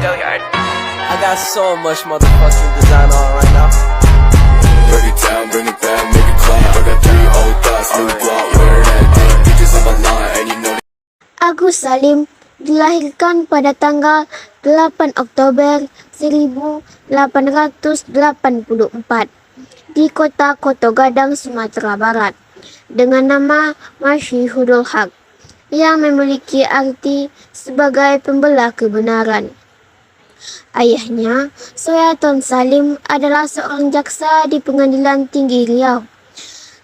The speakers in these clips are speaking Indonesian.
I got so much motherfucking design on right now. Break it down, bring it back, make it clap. I got 3 old thoughts, new guap, wear that thing. Bitches on my line, and you know. Agus Salim dilahirkan pada tanggal 8 Oktober 1884 di kota Koto Gadang, Sumatera Barat dengan nama Masyihudul Haq yang memiliki arti sebagai pembela kebenaran. Ayahnya, Soeharto Salim, adalah seorang jaksa di Pengadilan Tinggi Riau.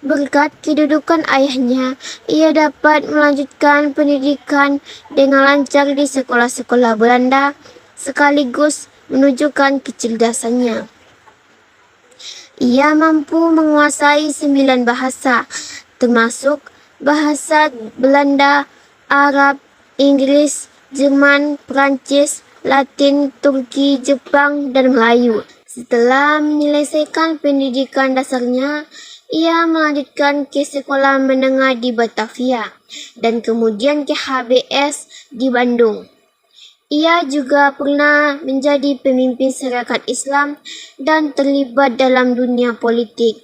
Berkat kedudukan ayahnya, ia dapat melanjutkan pendidikan dengan lancar di sekolah-sekolah Belanda, sekaligus menunjukkan kecerdasannya. Ia mampu menguasai 9 bahasa, termasuk bahasa Belanda, Arab, Inggris, Jerman, Perancis, Latin, Turki, Jepang, dan Melayu. Setelah menyelesaikan pendidikan dasarnya, ia melanjutkan ke sekolah menengah di Batavia dan kemudian ke HBS di Bandung. Ia juga pernah menjadi pemimpin Syarikat Islam dan terlibat dalam dunia politik.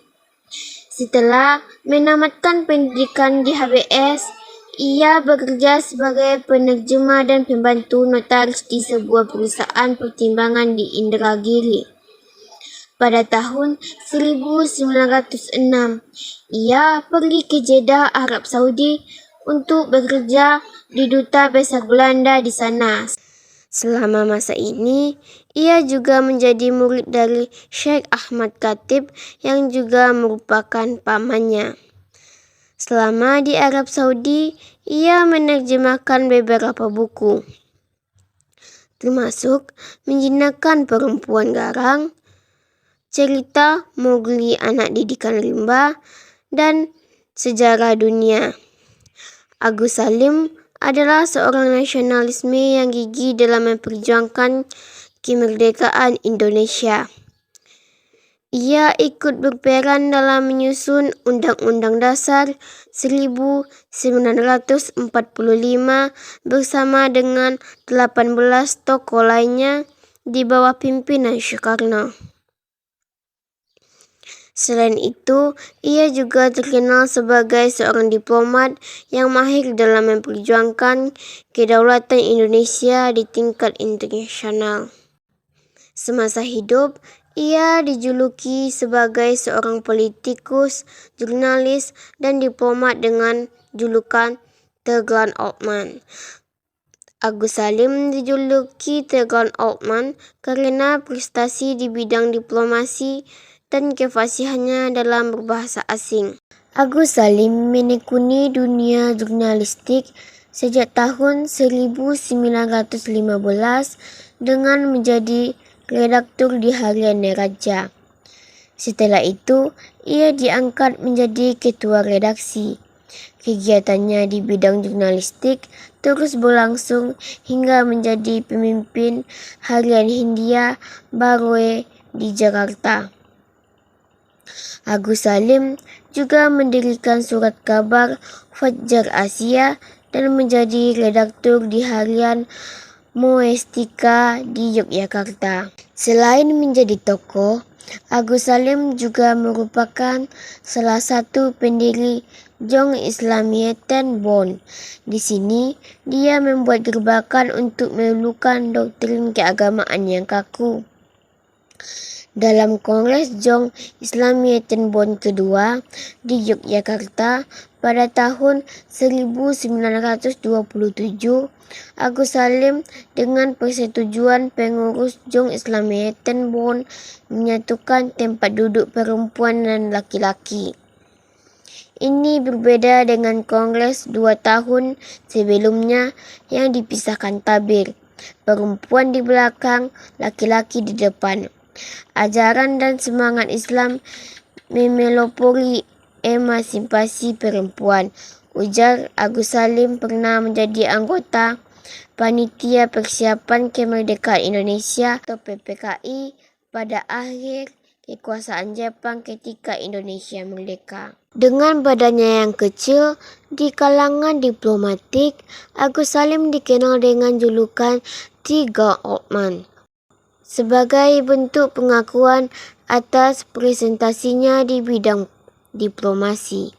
Setelah menamatkan pendidikan di HBS, ia bekerja sebagai penerjemah dan pembantu notaris di sebuah perusahaan pertimbangan di Indragiri. Pada tahun 1906, ia pergi ke Jeddah, Arab Saudi untuk bekerja di Duta Besar Belanda di sana. Selama masa ini, ia juga menjadi murid dari Syekh Ahmad Khatib yang juga merupakan pamannya. Selama di Arab Saudi, ia menerjemahkan beberapa buku, termasuk Menjinakkan Perempuan Garang, Cerita Mowgli Anak Didikan Rimba, dan Sejarah Dunia. Agus Salim adalah seorang nasionalisme yang gigih dalam memperjuangkan kemerdekaan Indonesia. Ia ikut berperan dalam menyusun Undang-Undang Dasar 1945 bersama dengan 18 tokoh lainnya di bawah pimpinan Soekarno. Selain itu, ia juga terkenal sebagai seorang diplomat yang mahir dalam memperjuangkan kedaulatan Indonesia di tingkat internasional. Semasa hidup, ia dijuluki sebagai seorang politikus, jurnalis, dan diplomat dengan julukan The Grand Old Man. Agus Salim dijuluki The Grand Old Man karena prestasi di bidang diplomasi dan kefasihannya dalam berbahasa asing. Agus Salim menekuni dunia jurnalistik sejak tahun 1915 dengan menjadi redaktur di Harian Neraca. Setelah itu, ia diangkat menjadi ketua redaksi. Kegiatannya di bidang jurnalistik terus berlangsung hingga menjadi pemimpin Harian Hindia Baroe di Jakarta. Agus Salim juga mendirikan surat kabar Fajar Asia dan menjadi redaktur di Harian Moestika di Yogyakarta. Selain menjadi tokoh, Agus Salim juga merupakan salah satu pendiri Jong Islamieten Bond. Di sini, dia membuat gerbakan untuk meluluhkan doktrin keagamaan yang kaku. Dalam Kongres Jong Islamieten Bond kedua di Yogyakarta pada tahun 1927, Agus Salim dengan persetujuan pengurus Jong Islamieten Bond menyatukan tempat duduk perempuan dan laki-laki. Ini berbeda dengan Kongres 2 tahun sebelumnya yang dipisahkan tabir, perempuan di belakang, laki-laki di depan. Ajaran dan semangat Islam memelopori emansipasi perempuan, ujar Agus Salim pernah menjadi anggota Panitia Persiapan Kemerdekaan Indonesia atau PPKI pada akhir kekuasaan Jepang ketika Indonesia merdeka. Dengan badannya yang kecil, di kalangan diplomatik, Agus Salim dikenal dengan julukan Gal Altman sebagai bentuk pengakuan atas presentasinya di bidang diplomasi.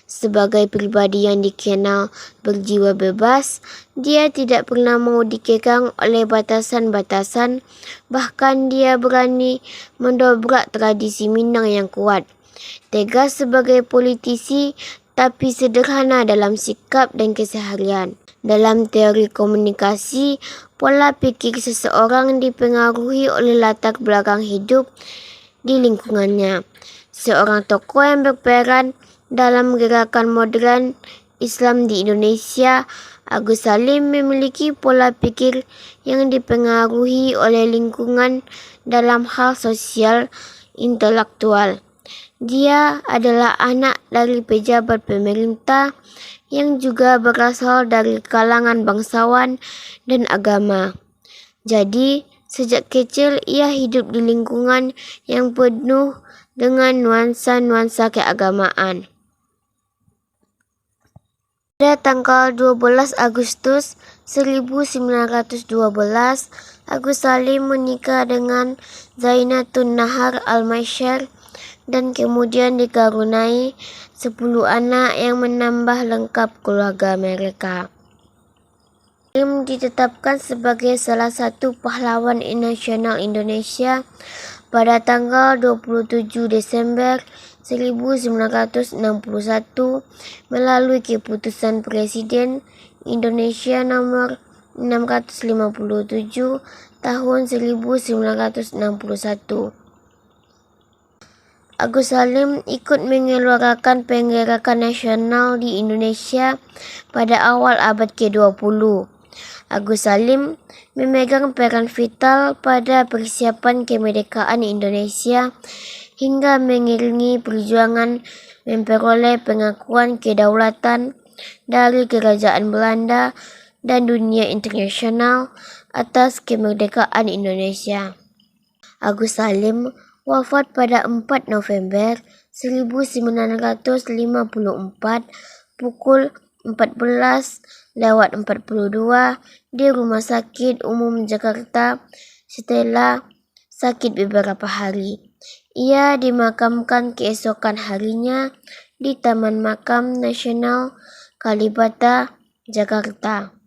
Sebagai pribadi yang dikenal berjiwa bebas, dia tidak pernah mau dikekang oleh batasan-batasan, bahkan dia berani mendobrak tradisi Minang yang kuat. Tegas sebagai politisi, tapi sederhana dalam sikap dan keseharian. Dalam teori komunikasi, pola pikir seseorang dipengaruhi oleh latar belakang hidup di lingkungannya. Seorang tokoh yang berperan dalam gerakan modern Islam di Indonesia, Agus Salim memiliki pola pikir yang dipengaruhi oleh lingkungan dalam hal sosial intelektual. Dia adalah anak dari pejabat pemerintah yang juga berasal dari kalangan bangsawan dan agama. Jadi, sejak kecil ia hidup di lingkungan yang penuh dengan nuansa-nuansa keagamaan. Pada tanggal 12 Agustus 1912, Agus Salim menikah dengan Zainatun Nahar Al-Masyar dan kemudian dikaruniai 10 anak yang menambah lengkap keluarga mereka. Salim ditetapkan sebagai salah satu pahlawan nasional Indonesia pada tanggal 27 Desember 1961 melalui keputusan Presiden Indonesia nomor 657 tahun 1961. Agus Salim ikut mengeluarkan penggerakan nasional di Indonesia pada awal abad ke-20. Agus Salim memegang peran vital pada persiapan kemerdekaan Indonesia hingga mengiringi perjuangan memperoleh pengakuan kedaulatan dari Kerajaan Belanda dan dunia internasional atas kemerdekaan Indonesia. Agus Salim wafat pada 4 November 1954 pukul 14:42 di Rumah Sakit Umum Jakarta setelah sakit beberapa hari. Ia dimakamkan keesokan harinya di Taman Makam Nasional Kalibata, Jakarta.